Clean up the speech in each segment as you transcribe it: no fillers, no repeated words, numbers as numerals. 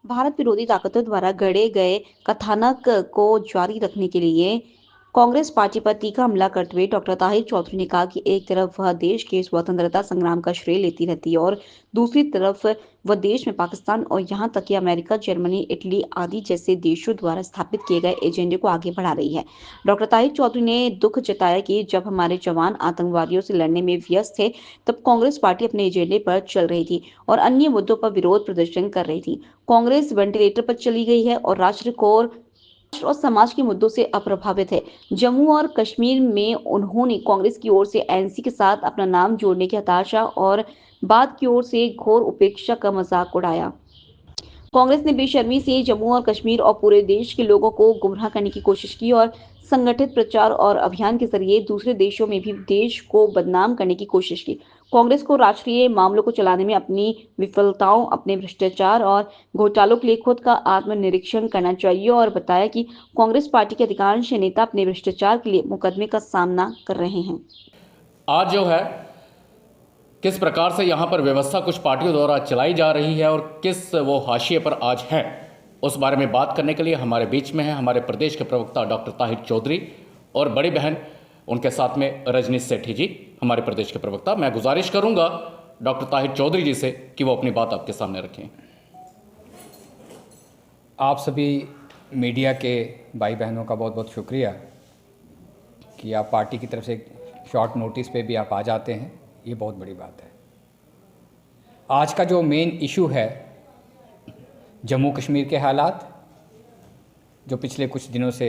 भारत विरोधी ताकतों द्वारा गढ़े गए कथानक को जारी रखने के लिए कांग्रेस पार्टी पर तीखा हमला करते हुए डॉक्टर ताहिर चौधरी ने कहा कि एक तरफ वह देश के स्वतंत्रता संग्राम का श्रेय लेती रहती है और दूसरी तरफ वह देश में पाकिस्तान और यहां तक कि अमेरिका, जर्मनी, इटली आदि जैसे देशों द्वारा स्थापित किए गए एजेंडे को आगे बढ़ा रही है। डॉक्टर ताहिर चौधरी ने दुख जताया कि जब हमारे जवान आतंकवादियों से लड़ने में व्यस्त थे, तब कांग्रेस पार्टी अपने एजेंडे पर चल रही थी और अन्य मुद्दों पर विरोध प्रदर्शन कर रही थी। कांग्रेस वेंटिलेटर पर चली गई है और राष्ट्र और समाज के मुद्दों से अप्रभावित है। जम्मू और कश्मीर में उन्होंने कांग्रेस की ओर से एनसी के साथ अपना नाम जोड़ने की हताशा और बाद की ओर से घोर उपेक्षा का मजाक उड़ाया। कांग्रेस ने बेशर्मी से जम्मू और कश्मीर और पूरे देश के लोगों को गुमराह करने की कोशिश की और संगठित प्रचार और अभियान के जरिए दूसरे देशों में भी देश को बदनाम करने की कोशिश की। कांग्रेस को राष्ट्रीय मामलों को चलाने में अपनी विफलताओं, अपने भ्रष्टाचार और घोटालों के लिए खुद का आत्मनिरीक्षण करना चाहिए और बताया कि कांग्रेस पार्टी के अधिकांश नेता अपने भ्रष्टाचार के लिए मुकदमे का सामना कर रहे हैं। आज जो है किस प्रकार से यहाँ पर व्यवस्था कुछ पार्टियों द्वारा चलाई जा रही है और किस वो हाशिए पर आज है, उस बारे में बात करने के लिए हमारे बीच में है हमारे प्रदेश के प्रवक्ता डॉक्टर ताहिर चौधरी और बड़ी बहन उनके साथ में रजनी सेठी जी, हमारे प्रदेश के प्रवक्ता। मैं गुजारिश करूंगा डॉक्टर ताहिर चौधरी जी से कि वो अपनी बात आपके सामने रखें। आप सभी मीडिया के भाई बहनों का बहुत बहुत शुक्रिया कि आप पार्टी की तरफ से शॉर्ट नोटिस पे भी आप आ जाते हैं, ये बहुत बड़ी बात है। आज का जो मेन इशू है जम्मू कश्मीर के हालात जो पिछले कुछ दिनों से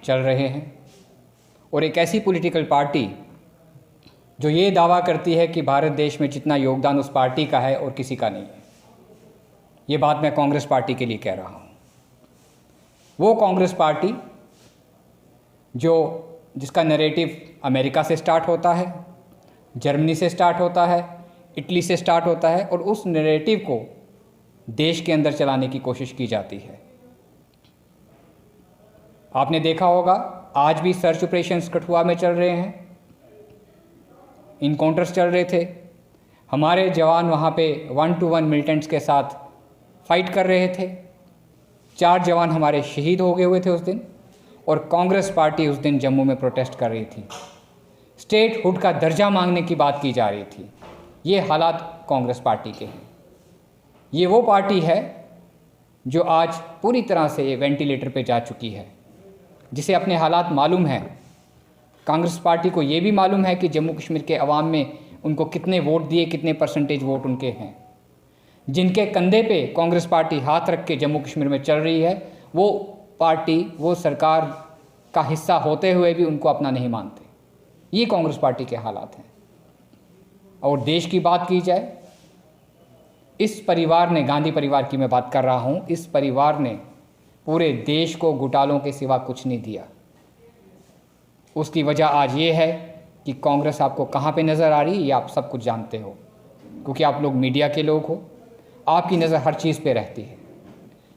चल रहे हैं और एक ऐसी पॉलिटिकल पार्टी जो ये दावा करती है कि भारत देश में जितना योगदान उस पार्टी का है और किसी का नहीं है। ये बात मैं कांग्रेस पार्टी के लिए कह रहा हूँ। वो कांग्रेस पार्टी जिसका नैरेटिव अमेरिका से स्टार्ट होता है, जर्मनी से स्टार्ट होता है, इटली से स्टार्ट होता है और उस नैरेटिव को देश के अंदर चलाने की कोशिश की जाती है। आपने देखा होगा आज भी सर्च ऑपरेशंस कठुआ में चल रहे हैं, इनकाउंटर्स चल रहे थे, हमारे जवान वहाँ पे 1-to-1 मिलिटेंट्स के साथ फाइट कर रहे थे। 4 जवान हमारे शहीद हो गए हुए थे उस दिन और कांग्रेस पार्टी उस दिन जम्मू में प्रोटेस्ट कर रही थी, स्टेट हुड का दर्जा मांगने की बात की जा रही थी। ये हालात कांग्रेस पार्टी के हैं। ये वो पार्टी है जो आज पूरी तरह से वेंटिलेटर पे जा चुकी है, जिसे अपने हालात मालूम हैं। कांग्रेस पार्टी को ये भी मालूम है कि जम्मू कश्मीर के अवाम में उनको कितने वोट दिए, कितने परसेंटेज वोट उनके हैं। जिनके कंधे पे कांग्रेस पार्टी हाथ रख के जम्मू कश्मीर में चल रही है, वो पार्टी वो सरकार का हिस्सा होते हुए भी उनको अपना नहीं मानते। ये कांग्रेस पार्टी के हालात हैं। और देश की बात की जाए, इस परिवार ने, गांधी परिवार की मैं बात कर रहा हूँ, इस परिवार ने पूरे देश को घोटालों के सिवा कुछ नहीं दिया। उसकी वजह आज ये है कि कांग्रेस आपको कहाँ पे नज़र आ रही है, ये आप सब कुछ जानते हो, क्योंकि आप लोग मीडिया के लोग हो, आपकी नज़र हर चीज़ पे रहती है।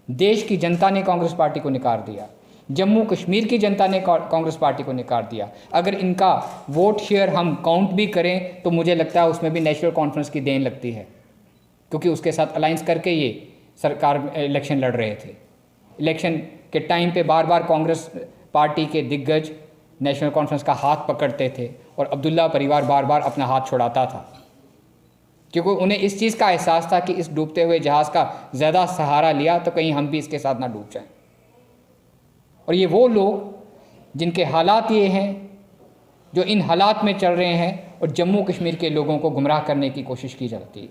देश की जनता ने कांग्रेस पार्टी को नकार दिया, जम्मू कश्मीर की जनता ने कांग्रेस पार्टी को नकार दिया। अगर इनका वोट शेयर हम काउंट भी करें तो मुझे लगता है उसमें भी नेशनल कॉन्फ्रेंस की देन लगती है, क्योंकि उसके साथ अलायंस करके ये सरकार इलेक्शन लड़ रहे थे। इलेक्शन के टाइम पे बार बार कांग्रेस पार्टी के दिग्गज नेशनल कॉन्फ्रेंस का हाथ पकड़ते थे और अब्दुल्ला परिवार बार बार अपना हाथ छुड़ाता था, क्योंकि उन्हें इस चीज़ का एहसास था कि इस डूबते हुए जहाज़ का ज़्यादा सहारा लिया तो कहीं हम भी इसके साथ ना डूब जाएं। और ये वो लोग जिनके हालात ये हैं, जो इन हालात में चल रहे हैं और जम्मू कश्मीर के लोगों को गुमराह करने की कोशिश की जाती है।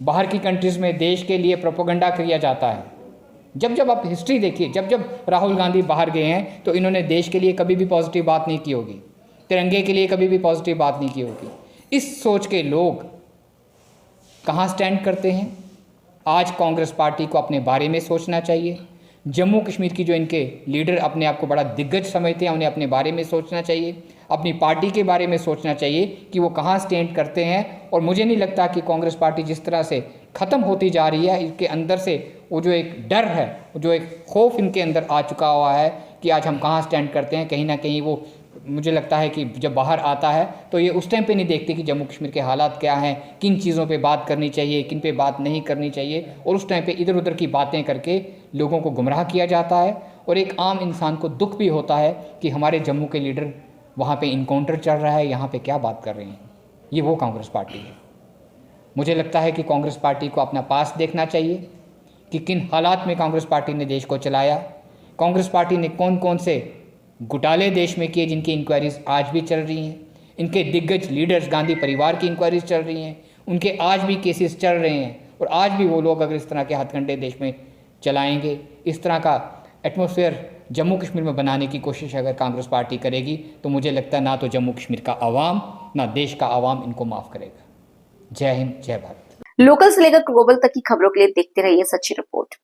बाहर की कंट्रीज़ में देश के लिए प्रोपेगेंडा किया जाता है। जब आप हिस्ट्री देखिए, जब राहुल गांधी बाहर गए हैं तो इन्होंने देश के लिए कभी भी पॉजिटिव बात नहीं की होगी, तिरंगे के लिए कभी भी पॉजिटिव बात नहीं की होगी। इस सोच के लोग कहाँ स्टैंड करते हैं? आज कांग्रेस पार्टी को अपने बारे में सोचना चाहिए। जम्मू कश्मीर की जो इनके लीडर अपने आप को बड़ा दिग्गज समझते हैं, उन्हें अपने बारे में सोचना चाहिए, अपनी पार्टी के बारे में सोचना चाहिए कि वो कहाँ स्टैंड करते हैं। और मुझे नहीं लगता कि कांग्रेस पार्टी जिस तरह से ख़त्म होती जा रही है, इसके अंदर से वो जो एक डर है, जो एक खौफ इनके अंदर आ चुका हुआ है कि आज हम कहाँ स्टैंड करते हैं, कहीं ना कहीं वो मुझे लगता है कि जब बाहर आता है तो ये उस टाइम पे नहीं देखते कि जम्मू कश्मीर के हालात क्या हैं, किन चीज़ों पे बात करनी चाहिए, किन पे बात नहीं करनी चाहिए, और उस टाइम पे इधर उधर की बातें करके लोगों को गुमराह किया जाता है। और एक आम इंसान को दुख भी होता है कि हमारे जम्मू के लीडर वहाँ पे इनकाउंटर चल रहा है, यहाँ पे क्या बात कर रहे हैं। ये वो कांग्रेस पार्टी है। मुझे लगता है कि कांग्रेस पार्टी को अपना पास देखना चाहिए कि किन हालात में कांग्रेस पार्टी ने देश को चलाया, कांग्रेस पार्टी ने कौन कौन से घोटाले देश में किए जिनकी इंक्वायरीज आज भी चल रही हैं, इनके दिग्गज लीडर्स गांधी परिवार की इंक्वायरीज चल रही हैं, उनके आज भी केसेस चल रहे हैं, और आज भी वो लोग अगर इस तरह के हथकंडे देश में चलाएंगे, इस तरह का एटमॉस्फेयर जम्मू कश्मीर में बनाने की कोशिश अगर कांग्रेस पार्टी करेगी, तो मुझे लगता है ना तो जम्मू कश्मीर का आवाम ना देश का आवाम इनको माफ़ करेगा। जय हिंद, जय भारत। लोकल से लेकर ग्लोबल तक की खबरों के लिए देखते रहिए सच्ची रिपोर्ट।